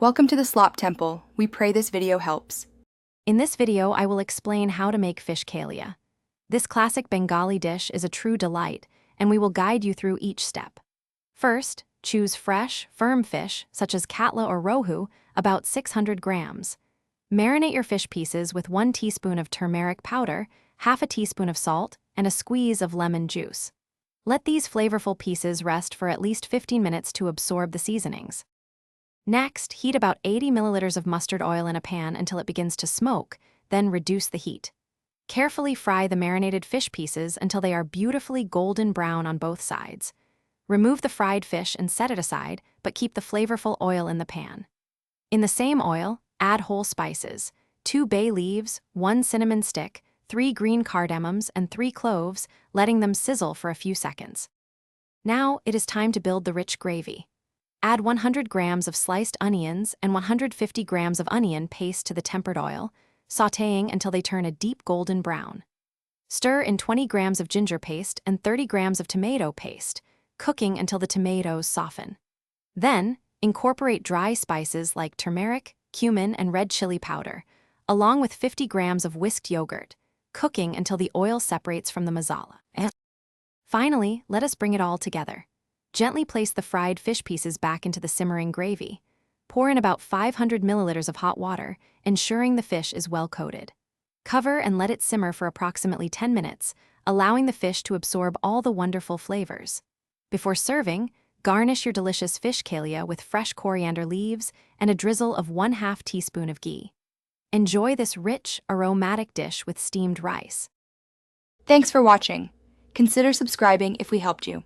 Welcome to the Slop Temple. We pray this video helps. In this video, I will explain how to make fish kalia. This classic Bengali dish is a true delight, and we will guide you through each step. First, choose fresh, firm fish, such as katla or rohu, about 600 grams. Marinate your fish pieces with 1 teaspoon of turmeric powder, half a teaspoon of salt, and a squeeze of lemon juice. Let these flavorful pieces rest for at least 15 minutes to absorb the seasonings. Next, heat about 80 milliliters of mustard oil in a pan until it begins to smoke, then reduce the heat. Carefully fry the marinated fish pieces until they are beautifully golden brown on both sides. Remove the fried fish and set it aside, but keep the flavorful oil in the pan. In the same oil, add whole spices: 2 bay leaves, 1 cinnamon stick, 3 green cardamoms, and 3 cloves, letting them sizzle for a few seconds. Now it is time to build the rich gravy. Add 100 grams of sliced onions and 150 grams of onion paste to the tempered oil, sautéing until they turn a deep golden brown. Stir in 20 grams of ginger paste and 30 grams of tomato paste, cooking until the tomatoes soften. Then, incorporate dry spices like turmeric, cumin, and red chili powder, along with 50 grams of whisked yogurt, cooking until the oil separates from the masala. Finally, let us bring it all together. Gently place the fried fish pieces back into the simmering gravy. Pour in about 500 milliliters of hot water, ensuring the fish is well coated. Cover and let it simmer for approximately 10 minutes, allowing the fish to absorb all the wonderful flavors. Before serving, garnish your delicious fish kalia with fresh coriander leaves and a drizzle of 1/2 teaspoon of ghee. Enjoy this rich, aromatic dish with steamed rice. Thanks for watching. Consider subscribing if we helped you.